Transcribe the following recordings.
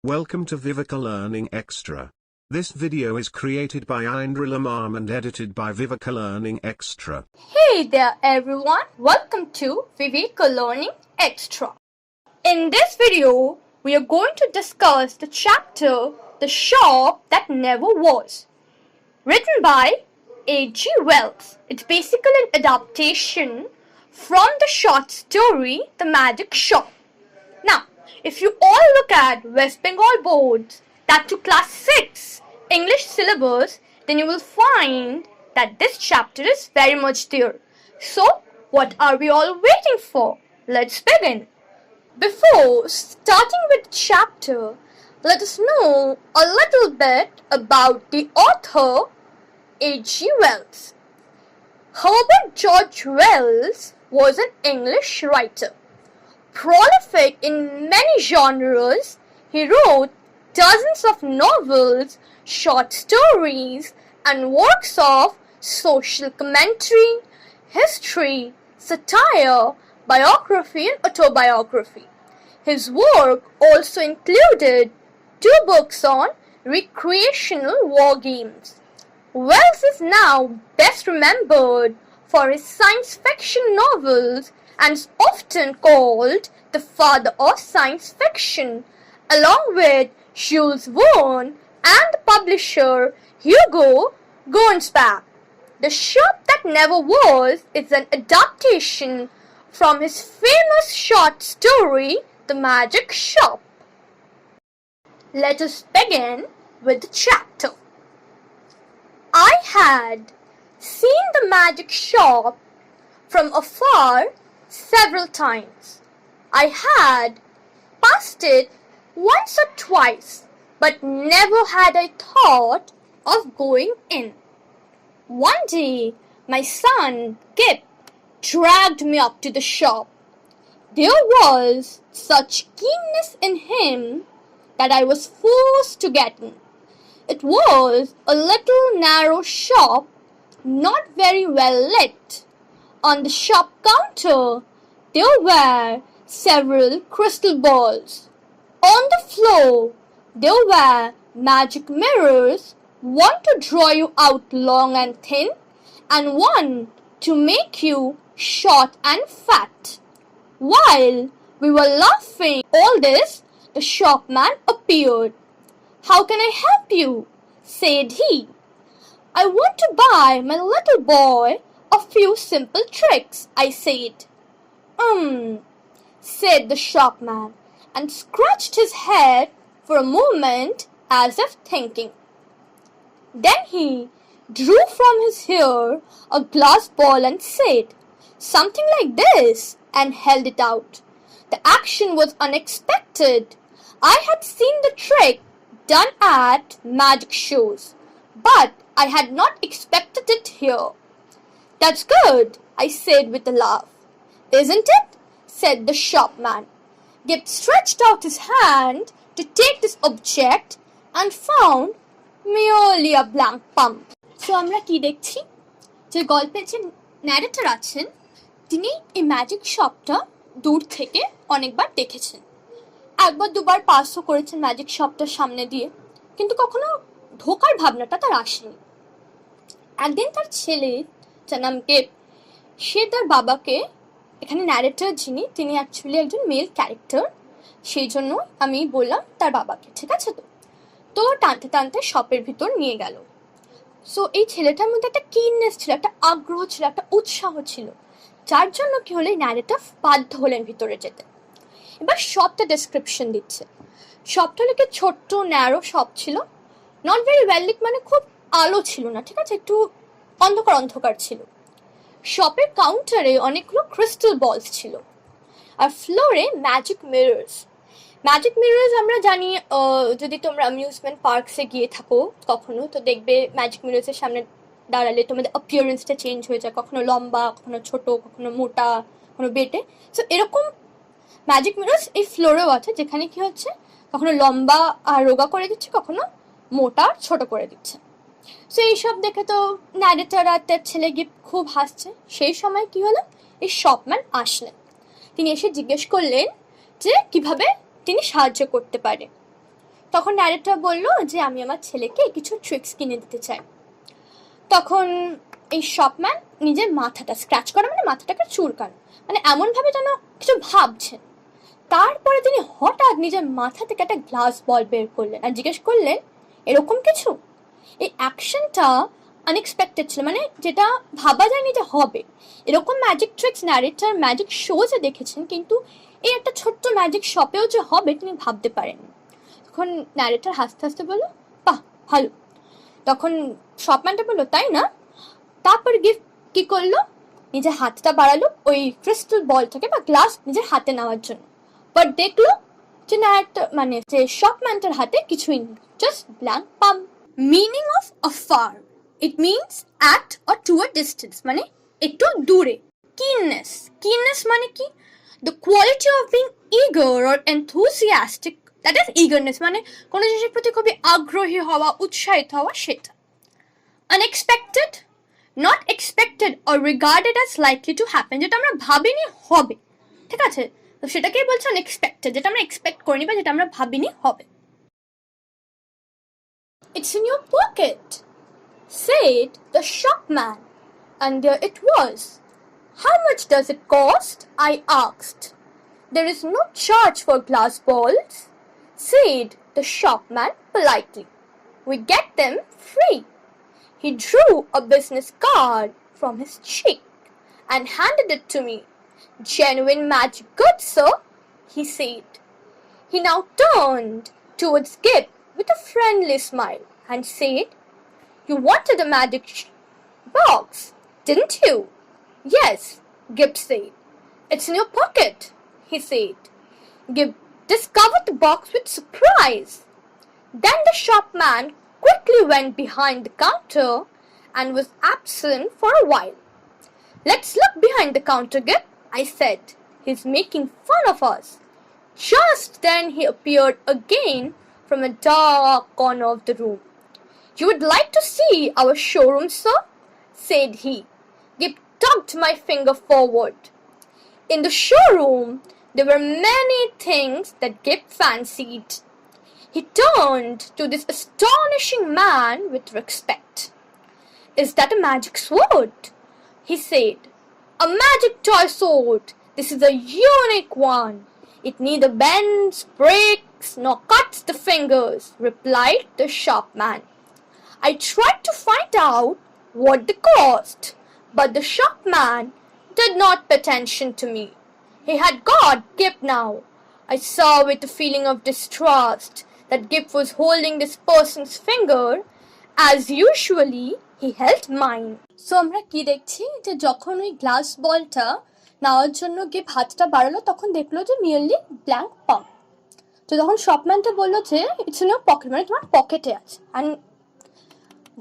Welcome to Vivekalearningextra. This video is created by Amazement and edited by Vivekalearningextra. Hey there everyone, welcome to Vivekalearningextra. In this video, we are going to discuss the chapter The Shop That Never Was, written by A.G. Wells. It's basically an adaptation from the short story The Magic Shop. Now, if you all look at West Bengal boards that to class 6 English syllabus, then you will find that this chapter is very much there. So, what are we all waiting for? Let's begin. Before starting with the chapter, let us know a little bit about the author A.G. Wells. Herbert George Wells was an English writer. Prolific in many genres, he wrote dozens of novels, short stories, and works of social commentary, history, satire, biography, and autobiography. His work also included 2 books on recreational war games. Wells is now best remembered for his science fiction novels and is often called the father of science fiction, along with Jules Verne and the publisher Hugo Gernsback. The Shop That Never Was is an adaptation from his famous short story, The Magic Shop. Let us begin with the chapter. I had seen the magic shop from afar several times. I had passed it once or twice, but never had I thought of going in. One day, my son Kip dragged me up to the shop. There was such keenness in him that I was forced to get in. It was a little narrow shop, not very well lit. On the shop counter, there were several crystal balls. On the floor, there were magic mirrors, one to draw you out long and thin, and one to make you short and fat. While we were laughing all this, the shopman appeared. "How can I help you?" said he. "I want to buy my little boy a few simple tricks," I said. Said the shopman, and scratched his head for a moment as if thinking. Then he drew from his hair a glass ball and said, "Something like this," and held it out. The action was unexpected. I had seen the trick done at magic shows, but I had not expected it here. "That's good," I said with a laugh. "Isn't it?" said the shopman. Gip stretched out his hand to take this object and found merely a blank pump. So আমরা কি দেখছি যে গল্পে যে narrator আছেন তিনি এই magic শপটা দূর থেকে অনেকবার দেখেছেন, একবার দুবার পাসও করেছেন ম্যাজিক শপটার সামনে দিয়ে, কিন্তু কখনো ঢোকার ভাবনাটা তার আসেনি। একদিন তার ছেলে যার নাম গেপ, সে তার বাবাকে, এখানে ন্যারেটর যিনি তিনি অ্যাকচুয়ালি একজন মেল ক্যারেক্টার, সেই জন্য আমি বললাম তার বাবাকে, ঠিক আছে? তো টানতে টানতে শপের ভিতর নিয়ে গেল। সো এই ছেলেটার মধ্যে একটা কিননেস ছিল, একটা আগ্রহ ছিল, একটা উৎসাহ ছিল, যার জন্য কি হলো ন্যারেটর বাধ্য হলেন ভিতরে যেতে। এবার শপটা ডেসক্রিপশন দিচ্ছে। শপটা হলো কি ছোট্ট ন্যারো শপ ছিল, নট ভেরি ওয়েল লিট, মানে খুব আলো ছিল না, ঠিক আছে, একটু অন্ধকার অন্ধকার ছিল। শপের কাউন্টারে অনেকগুলো ক্রিস্টাল বলস ছিল, আর ফ্লোরে ম্যাজিক মিরর্স। ম্যাজিক মিরর্স আমরা জানি, যদি তোমরা অ্যামিউজমেন্ট পার্কসে গিয়ে থাকো কখনো, তো দেখবে ম্যাজিক মিরর্সের সামনে দাঁড়ালে তোমাদের অ্যাপিয়ারেন্সটা চেঞ্জ হয়ে যায়, কখনো লম্বা, কখনো ছোট, কখনো মোটা, কখনো বেটে। সো এরকম ম্যাজিক মিরর্স এই ফ্লোরেও আছে, যেখানে কি হচ্ছে কখনো লম্বা আর রোগা করে দিচ্ছে, কখনো মোটা আর ছোট করে দিচ্ছে। সো এইসব দেখে তো ন্যারেটর আর তার ছেলে গিয়ে খুব হাসছে। সেই সময় কি হলো, এই শপম্যান আসলেন। তিনি এসে জিজ্ঞেস করলেন যে কিভাবে তিনি সাহায্য করতে পারে। তখন ন্যারেটর বলল যে আমি আমার ছেলেকে কিছু ট্রিক্স কিনে দিতে চাই। তখন এই শপম্যান নিজের মাথাটা স্ক্র্যাচ করা মানে মাথাটাকে চুলকানো, মানে এমনভাবে যেন কিছু ভাবছেন। তারপরে তিনি হঠাৎ নিজের মাথা থেকে একটা গ্লাস বল বের করলেন আর জিজ্ঞেস করলেন এরকম কিছু। এই অ্যাকশনটা আনএক্সপেক্টেড ছিল, মানে যেটা ভাবা যায়নি যে হবে। এরকম ম্যাজিক ট্রিক্স ন্যারেটর ম্যাজিক শোজে দেখেছেন, কিন্তু এই একটা ছোট্ট ম্যাজিক শপেও যে হবে তিনি ভাবতে পারেননি। তখন ন্যারেটর হাসতে হাসতে বলল, বাহ ভালো। তখন শপম্যানটা বললো, তাই না? তারপর গিফট কি করলো, নিজের হাতটা বাড়ালো ওই ক্রিস্টাল বলটাকে বা গ্লাস নিজের হাতে নেওয়ার জন্য। বাট দেখলো যে ন্যারেটর মানে যে শপম্যানটার হাতে কিছুই নেই, just blank palm. Meaning of afar, it means at or to a distance, মানে একটু দূরে। keenness মানে কি? the quality of being eager or enthusiastic, that is eagerness, মানে কোনো জিনিসের প্রতি খুবই আগ্রহী হওয়া, উৎসাহিত হওয়া, সেটা। unexpected, not expected or regarded as likely to happen, যেটা আমরা ভাবিনি হবে, ঠিক আছে, তো সেটাকেই বলছে unexpected, যেটা আমরা এক্সপেক্ট করিনি বা যেটা আমরা ভাবিনি হবে। It's in your pocket, said the shopman, and there it was. How much does it cost? I asked. There is no charge for glass balls, said the shopman politely. We get them free. He drew a business card from his cheek and handed it to me. Genuine magic goods, sir, he said. He now turned towards Gip with a friendly smile and said, you wanted a magic box, didn't you? Yes, Gip said. It's in your pocket, he said. Gip discovered the box with surprise. Then the shopman quickly went behind the counter and was absent for a while. Let's look behind the counter, Gip, I said. He's making fun of us. Just then he appeared again from a dark corner of the room. You would like to see our showroom, sir? Said he. Gip tugged my finger forward. In the showroom, there were many things that Gip fancied. He turned to this astonishing man with respect. Is that a magic sword? He said. A magic toy sword. This is a unique one. It neither bends, breaks, nor cuts the fingers, replied the shopman. I tried to find out what they cost, but the shopman did not pay attention to me. He had got Gip now. I saw with a feeling of distrust that Gip was holding this person's finger as usually he held mine. So আমরা কি দেখছি যে যখন ওই glass বলটা নেওয়ার জন্য গিপ হাতটা বাড়ালো তখন দেখলো যে মিয়ারলি ব্ল্যাঙ্ক পাম। তো তখন শপম্যানটা বললো যে ইটস ইন ইওর পকেট, মানে তোমার পকেটে আছে। অ্যান্ড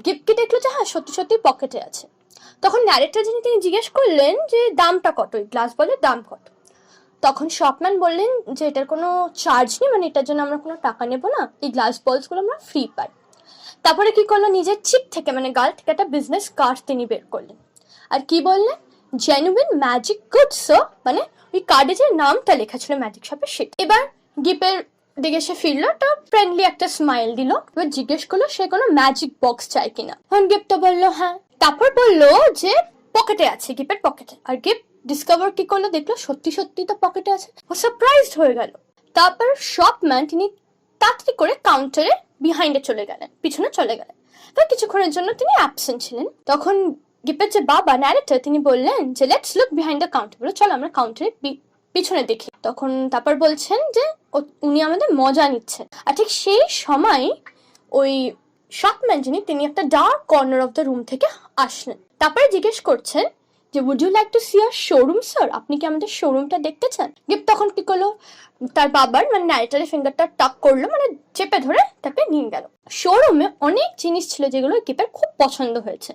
গিপকে দেখলো যে হ্যাঁ সত্যি সত্যি পকেটে আছে। তখন ন্যারেটর যিনি তিনি জিজ্ঞেস করলেন যে দামটা কত, এই গ্লাস বলের দাম কত। তখন শপম্যান বললেন যে এটার কোনো চার্জ নেই, মানে এটার জন্য আমরা কোনো টাকা নেবো না, এই গ্লাস বলসগুলো আমরা ফ্রি পাই। তারপরে কি করলো, নিজের চিপ থেকে মানে গাল থেকে একটা বিজনেস কার্ড তিনি বের করলেন আর কি বললেন, জেনুইন ম্যাজিক গুডস স্যার, মানে ওই কার্ডে যে নামটা লেখা ছিল ম্যাজিক শপের সেটা। এবার গিপের দিকে সে ফিরলো, তো ফ্রেন্ডলি একটা স্মাইল দিল, এবার জিজ্ঞেস করলো সে কোনো ম্যাজিক বক্স চাই কিনা। তখন গিপটা বললো হ্যাঁ। তারপর বললো যে পকেটে আছে, গিপের পকেটে। আর গিপ ডিসকভার কি করলো, দেখলো সত্যি সত্যি তো পকেটে আছে, ও সারপ্রাইজড হয়ে গেল। তারপর শপম্যান তিনি তাড়াতাড়ি করে কাউন্টারে বিহাইন্ডে চলে গেলেন, পিছনে চলে গেলেন। তো কিছুক্ষণের জন্য তিনি অ্যাবসেন্ট ছিলেন। তখন গিপের যে বাবা ন্যারেটর তিনি বললেন যে let's look behind the counter, বলে চলো আমরা কাউন্টারে পিছনে দেখি। তখন তারপর বলছেন যে উনি আমাদের মজা নিচ্ছেন। আর ঠিক সেই সময় ওই শপম্যান যিনি তিনি একটা dark corner of the room থেকে আসলেন। তারপরে জিজ্ঞেস করছেন যে would you like to see our showroom sir, আপনি কি আমাদের শোরুমটা দেখতে চান? গিপ তখন কি করলো, তার বাবার মানে ন্যারেটরের ফিঙ্গারটা টাক করলো, মানে চেপে ধরে তাকে নিয়ে গেল। শোরুমে অনেক জিনিস ছিল যেগুলো গিপের খুব পছন্দ হয়েছে।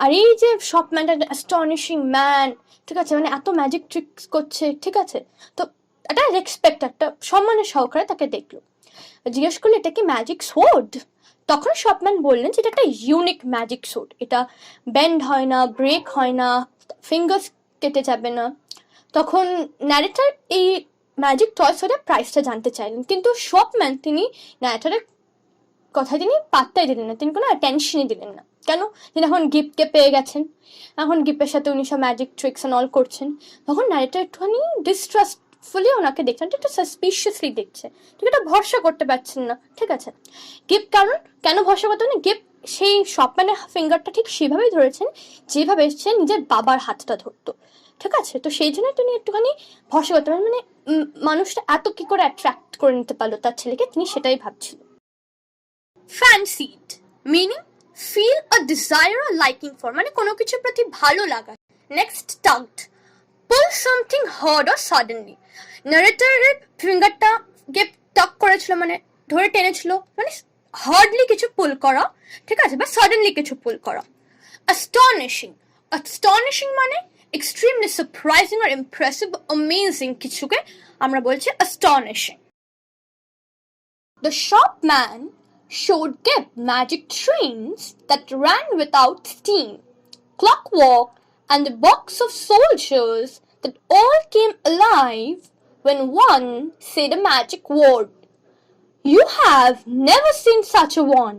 আর এই যে শপম্যানটা অ্যাস্টনিশিং ম্যান, ঠিক আছে, মানে এত ম্যাজিক ট্রিক্স করছে, ঠিক আছে, তো একটা রেসপেক্ট, একটা সম্মানের সহকারে তাকে দেখলো। জিজ্ঞেস করলো এটা কি ম্যাজিক সোর্ড? তখন শপম্যান বললেন যে এটা একটা ইউনিক ম্যাজিক সোর্ড, এটা বেন্ড হয় না, ব্রেক হয় না, ফিঙ্গার্স কেটে যাবে না। তখন ন্যারেটর এই ম্যাজিক টয় স্টোরের প্রাইসটা জানতে চাইলেন, কিন্তু শপম্যান তিনি ন্যারেটরের কথা তিনি পাত্তাই দিলেন না, তিনি কোনো অ্যাটেনশনই দিলেন না। কেন? তিনি এখন গিফটকে পেয়ে গেছেন, এখন গিফটের সাথে উনি সব ম্যাজিক ট্রিক্স অ্যান্ড অল করছেন। তখন ন্যারেটর একটুখানি ডিস্ট্রাস্টফুলি ওনাকে দেখছেন, একটু সাসপিশিয়াসলি দেখছে, ঠিক এটা ভরসা করতে পারছেন না। ঠিক আছে, গিফট কারণ কেন ভরসা করতে না, গিফট সেই শপম্যানের ফিঙ্গারটা ঠিক সেভাবেই ধরেছেন যেভাবে সে নিজের বাবার হাতটা ধরতো। ঠিক আছে, তো সেই জন্য তিনি একটুখানি ভরসা করতে পারেন, মানে মানুষটা এত কি করে অ্যাট্রাক্ট করে নিতে পারলো তার ছেলেকে, তিনি সেটাই ভাবছিলেন। Fancied meaning feel a desire or liking for, মানে কোনো কিছুর প্রতি ভালো লাগা। Next, tugged, pull something hard or suddenly, নারেটরের ফিঙ্গারটা গিফট টাগ করেছিল, মানে ধরে টেনেছিল, মানে হার্ডলি কিছু পুল করা, ঠিক আছে, বা সাডেনলি কিছু পুল করা। astonishing মানে extremely surprising or impressive, amazing কিছুকে আমরা বলছি astonishing. The shopman showed Gib magic trains that ran without steam, clockwork, and the box of soldiers that all came alive when one said a magic word. You have never seen such a one,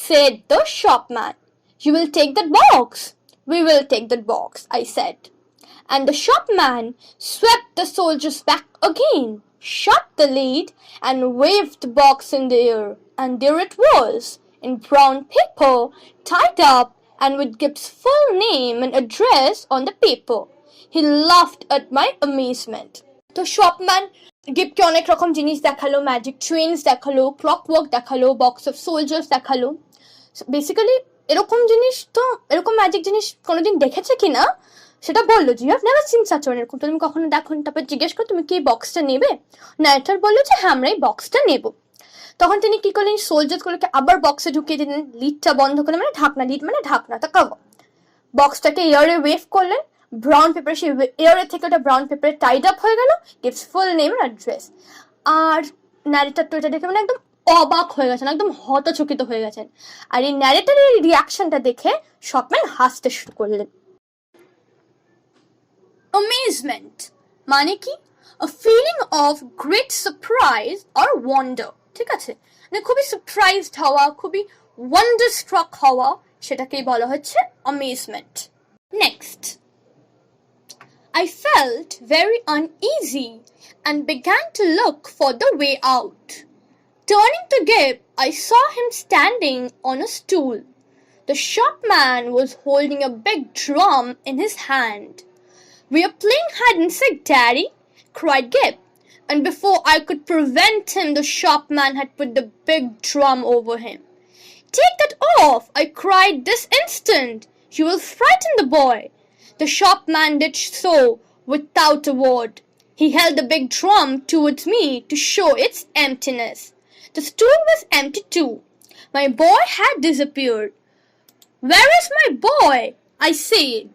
said the shopman. You will take that box. We will take that box, I said. And the shopman swept the soldiers back again, shut the lid, and waved the box in the air. And there it was, in brown paper, tied up, and with Gib's full name and address on the paper. He laughed at my amazement. তো shopman গিবকে অনেক রকম জিনিস দেখালো, magic trains দেখালো, ক্লকওয়ার্ক দেখালো, box of soldiers দেখালো। Basically এরকম জিনিস, তো এরকম ম্যাজিক জিনিস কোনোদিন দেখেছে কি না সেটা বললো, যে you have never seen such one, এরকম তুমি কখনো দেখো। তারপর জিজ্ঞেস করো তুমি কি এই বক্সটা নেবে, নারেটর বললো যে হ্যাঁ আমরা এই বক্সটা নেবো। তখন তিনি কি করলেন, সোলজার্সগুলোকে আবার বক্সে ঢুকিয়ে দিলেন, লিডটা বন্ধ করলেন, মানে ঢাকনা, লিড মানে ঢাকনা, তা কভার। বক্সটাকে এয়ারে ওয়েভ করলেন, ব্রাউন পেপার, সেই এয়ারে থেকে ওটা ব্রাউন পেপারে টাইড আপ হয়ে গেল, gives full name and address. আর ন্যারেটর তো এটা দেখে মানে একদম অবাক হয়ে গেছেন, একদম হতচকিত হয়ে গেছেন। আর এই ন্যারেটরের রিয়াকশনটা দেখে শপম্যান হাসতে শুরু করলেন। Amazement মানে কি, a feeling of great surprise or wonder, ঠিক আছে, মানে খুবই সারপ্রাইজড হওয়া, খুবই ওয়ান্ডারস্ট্রাক হওয়া, সেটাকেই বলা হচ্ছে amazement. Next, I felt very uneasy and began to look for the way out. Turning to Gib, I saw him standing on a stool. The shopman was holding a big drum in his hand. We are playing hide and seek, Daddy, cried Gib, and before I could prevent him, the shopman had put the big drum over him. Take that off, I cried, this instant. You will frighten the boy. The shopman did so without a word. He held the big drum towards me to show its emptiness. The stool was empty too. My boy had disappeared. Where is my boy? I said.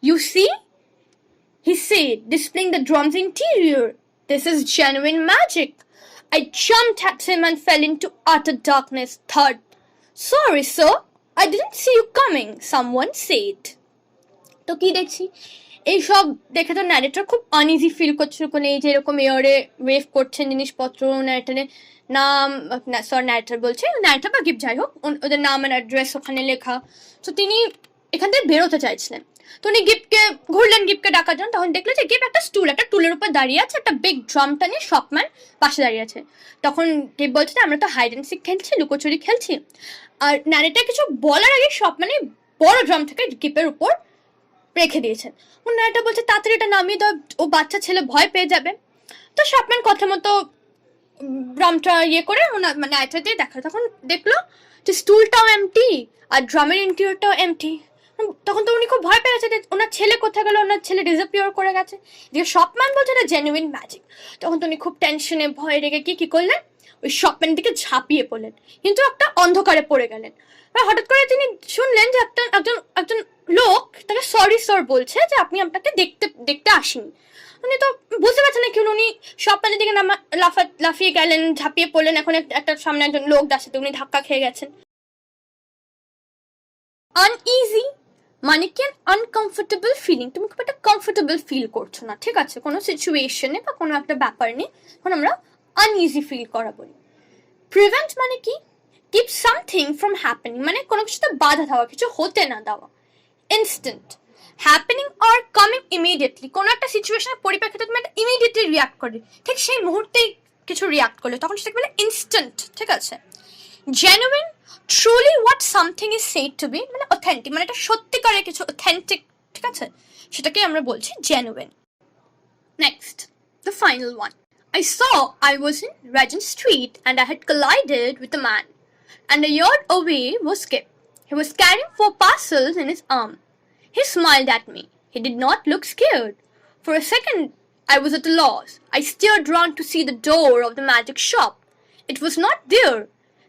You see? He said, displaying the drum's interior. This is genuine magic. I jumped at him and fell into utter darkness. Thud. Sorry, sir. I didn't see you coming, someone said. তো কি দেখছি, এইসব দেখে তো narrator খুব uneasy feel করছিল, কোন এই যে এরকম এয়ারে ওয়েভ করছেন জিনিসপত্র, ন্যারেটরের নাম, ন্যারেটর বলছে, ন্যারেটর বা গিফট যাই হোক, ওদের নাম আর অ্যাড্রেস ওখানে লেখা। তো তিনি এখান থেকে বেরোতে চাইছিলেন, তো উনি গিফটকে ঘুরলেন, গিফটকে ডাকার জন্য। তখন দেখলো যে গিফট একটা টুলের উপর দাঁড়িয়ে আছে, একটা বিগ ড্রামটা নিয়ে শপম্যান পাশে দাঁড়িয়ে আছে। তখন গিফট বলছে আমরা তো হাইড অ্যান্ড সিক খেলছি, লুকোচুরি খেলছি। আর ন্যারেটর কিছু বলার আগে শপম্যান বড় ড্রামটাকে গিফটের উপর রেখে দিয়েছেন। ন্যারেটর বলছে তাড়াতাড়ি এটা নামিয়ে দাও, ও বাচ্চা ছেলে ভয় পেয়ে যাবে। তো শপম্যান কথা মতো ড্রামটা ইয়ে করে ন্যারেটর দিয়ে দেখা, তখন দেখলো যে স্টুলটাও এমটি আর ড্রামের ইন্টেরিয়রটাও এমটি। তখন তো উনি খুব ভয় পেয়ে গেছে যে ওনার ছেলে কোথায় গেল, ওনার ছেলে ডিসঅ্যাপিয়ার করে গেছে, যে শপম্যান বলছে এটা জেনুইন ম্যাজিক। তখন তো উনি খুব টেনশনে ভয় রেখে কি করলেন, ওই শপম্যানের দিকে ঝাঁপিয়ে পড়লেন, কিন্তু একটা অন্ধকারে পড়ে গেলেন। হঠাৎ করে তিনি শুনলেন যে একজন লোক তাকে সরি স্যার বলছে যে আপনি আপনাকে দেখতে আসেনি। উনি তো বুঝতে পারছেন না কি, উনি শপম্যানের দিকে লাফিয়ে গেলেন, ঝাঁপিয়ে পড়লেন। এখন একটা সামনে একজন লোক যাচ্ছে, উনি ধাক্কা খেয়ে গেছেন। Uneasy মানে কি আনকমফোর্টেবল ফিলিং, তুমি খুব একটা কমফোর্টেবল ফিল করছো না, ঠিক আছে, কোনো সিচুয়েশনে বা কোনো একটা ব্যাপার নিয়ে তখন আমরা আনইজি ফিল করা বলি। প্রিভেন্ট মানে কি কিপ সামথিং ফ্রম হ্যাপেনিং, মানে কোনো কিছুতে বাধা দেওয়া, কিছু হতে না দেওয়া। Instant happening or coming immediately, কোনো একটা সিচুয়েশনের পরিপ্রেক্ষিতে তুমি একটা ইমিডিয়েটলি রিয়াক্ট করবে, ঠিক সেই মুহূর্তেই কিছু রিয়াক্ট করলে তখন সেটাকে বলে ইনস্ট্যান্ট, ঠিক আছে। Genuine truly what something is said to be, মানে অথেন্টিক, মানে এটা সত্যিকারের কিছু অথেন্টিক, ঠিক আছে, সেটাকে আমরা বলছি genuine. Next, the final one. I saw I was in Regent Street and I had collided with a man, and a yard away was Skip. He was carrying 4 parcels in his arm. He smiled at me. He did not look scared. For a second, I was at a loss. I stared round to see the door of the magic shop. It was not there.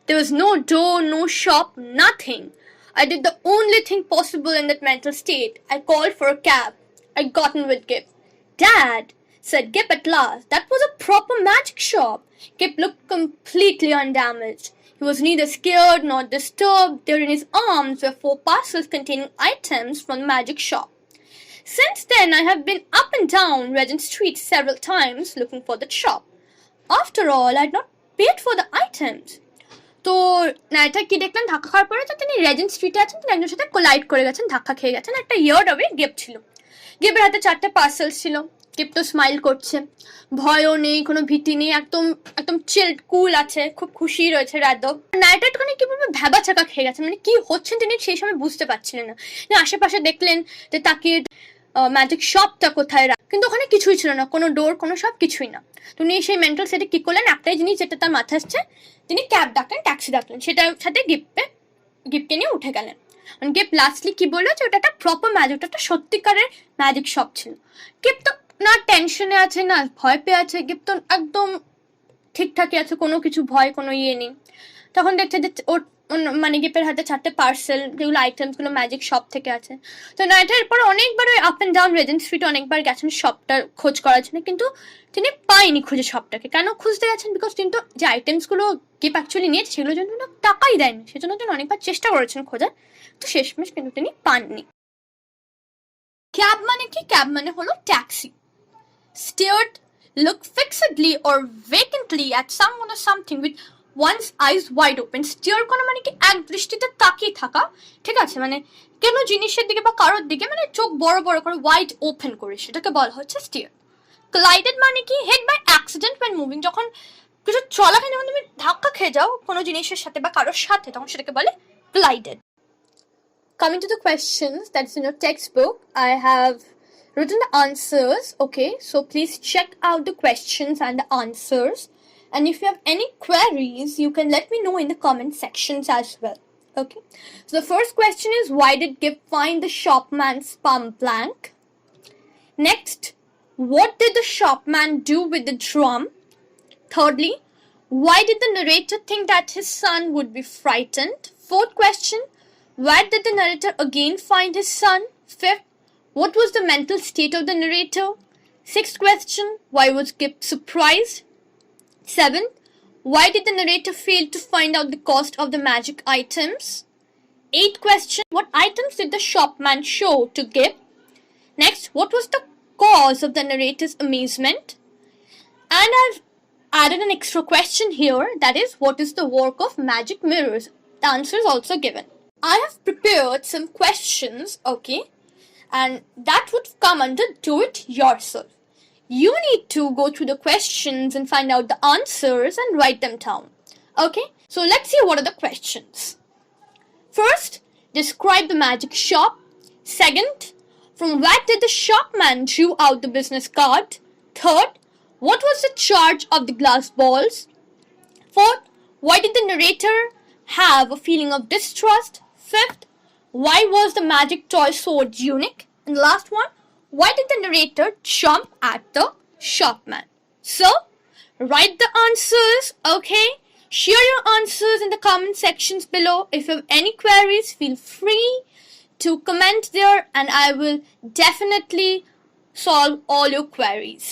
There was no door, no shop, nothing. I did the only thing possible in that mental state. I called for a cab. I got in with Gip. Dad, said Gip at last, that was a proper magic shop. Gip looked completely undamaged. He was neither scared nor disturbed. There in his arms were 4 parcels containing items from the magic shop. Since then, I have been up and down Regent Street several times looking for that shop. After all, I had not paid for the items. তো নাইটা কি দেখলেন, ধাক্কা খাওয়ার পরে তো তিনি রেজেন্ট স্ট্রিটে আছেন, তিনি একজনের সাথে কোলাইড করে গেছেন, ধাক্কা খেয়ে গেছেন। একটা ইয়ার্ড অবে গিপ ছিল, গিপের হাতে 4টে পার্সেলস ছিল। গিপ তো স্মাইল করছে, ভয়ও নেই, কোনো ভীতি নেই, একদম একদম চিল্ড কুল আছে, খুব খুশি রয়েছে রাদব। নাইটা একটুখানি কি বলবো ভ্যাবা চাকা খেয়ে গেছেন, মানে কি হচ্ছেন তিনি সেই সময় বুঝতে পারছিলেন না। আশেপাশে দেখলেন যে তাকিয়ে ম্যাজিক শপটা কোথায়, কিন্তু ওখানে কিছুই ছিল না, কোনো ডোর, কোনো সব কিছুই না। তিনি সেই মেন্টাল সেটে কি করলেন, একটাই জিনিস যেটা তার মাথায় আসছে, তিনি ক্যাব ডাকলেন, ট্যাক্সি ডাকলেন, সেটার সাথে গিপকে নিয়ে উঠে গেলেন। গিপ লাস্টলি কি বললো যে ওটা একটা প্রপার ম্যাজিক, ওটা একটা সত্যিকারের ম্যাজিক শপ ছিল। গিপ তো না টেনশনে আছে না ভয় পেয়ে আছে, গিপ তো একদম ঠিকঠাকই আছে, কোনো কিছু ভয় কোনো ইয়ে নেই। তখন দেখছে যে ওর মানে গিপের হাতে 4টে পার্সেল, যেগুলো আইটেমসগুলো ম্যাজিক শপ থেকে আছে। তো নাইটের এরপর অনেকবার ওই আপ অ্যান্ড ডাউন রেজেন্ট স্ট্রিটে অনেকবার গেছেন শপটার খোঁজ করার জন্য, কিন্তু তিনি পাইনি খুঁজে শপটাকে। কেন খুঁজতে গেছেন, বিকজ তিনি তো যে আইটেমসগুলো গিপ অ্যাকচুয়ালি নিয়েছে সেগুলোর জন্য টাকাই দেয়নি, সেজন্য তিনি অনেকবার চেষ্টা করেছেন খোঁজার, তো শেষমেশ কিন্তু তিনি পাননি। ক্যাব মানে কি, ক্যাব মানে হলো taxi. Stared, looked fixedly or vacantly at someone or something with one's eyes wide open. Stare করা মানে কি এক দৃষ্টিতে তাকিয়ে থাকা, ঠিক আছে, মানে কোনো জিনিসের দিকে বা কারোর দিকে মানে চোখ বড় বড় করে ওয়াইড ওপেন করে, সেটাকে বলা হচ্ছে স্টিয়ার। collided মানে কি head by accident when moving, যখন কিছু চলাকালীন যখন তুমি ধাক্কা খেয়ে যাও কোনো জিনিসের সাথে বা কারোর সাথে, তখন সেটাকে বলে collided. Coming to the questions that's in your textbook, I have written the answers. Okay, so please check out the questions and the answers, and if you have any queries you can let me know in the comment sections as well. Okay, so the first question is, why did Gip find the shopman's palm blank? Next, what did the shopman do with the drum? Thirdly, why did the narrator think that his son would be frightened? Fourth question, where did the narrator again find his son? Fifth, what was the mental state of the narrator? Sixth question, why was Gip surprised? Seventh, why did the narrator fail to find out the cost of the magic items? Eighth question, what items did the shopman show to Gip? Next, what was the cause of the narrator's amazement? And I've added an extra question here, that is, what is the work of magic mirrors? The answer is also given. I have prepared some questions, okay, and that would come under do it yourself. You need to go through the questions and find out the answers and write them down. Okay, so let's see what are the questions. First, describe the magic shop. Second, from where did the shopman drew out the business card? Third, what was the charge of the glass balls? Fourth, why did the narrator have a feeling of distrust? Fifth, why was the magic toy so unique? And the last one, why did the narrator jump at the shopman? So, write the answers, okay? Share your answers in the comment sections below. If you have any queries, feel free to comment there and I will definitely solve all your queries.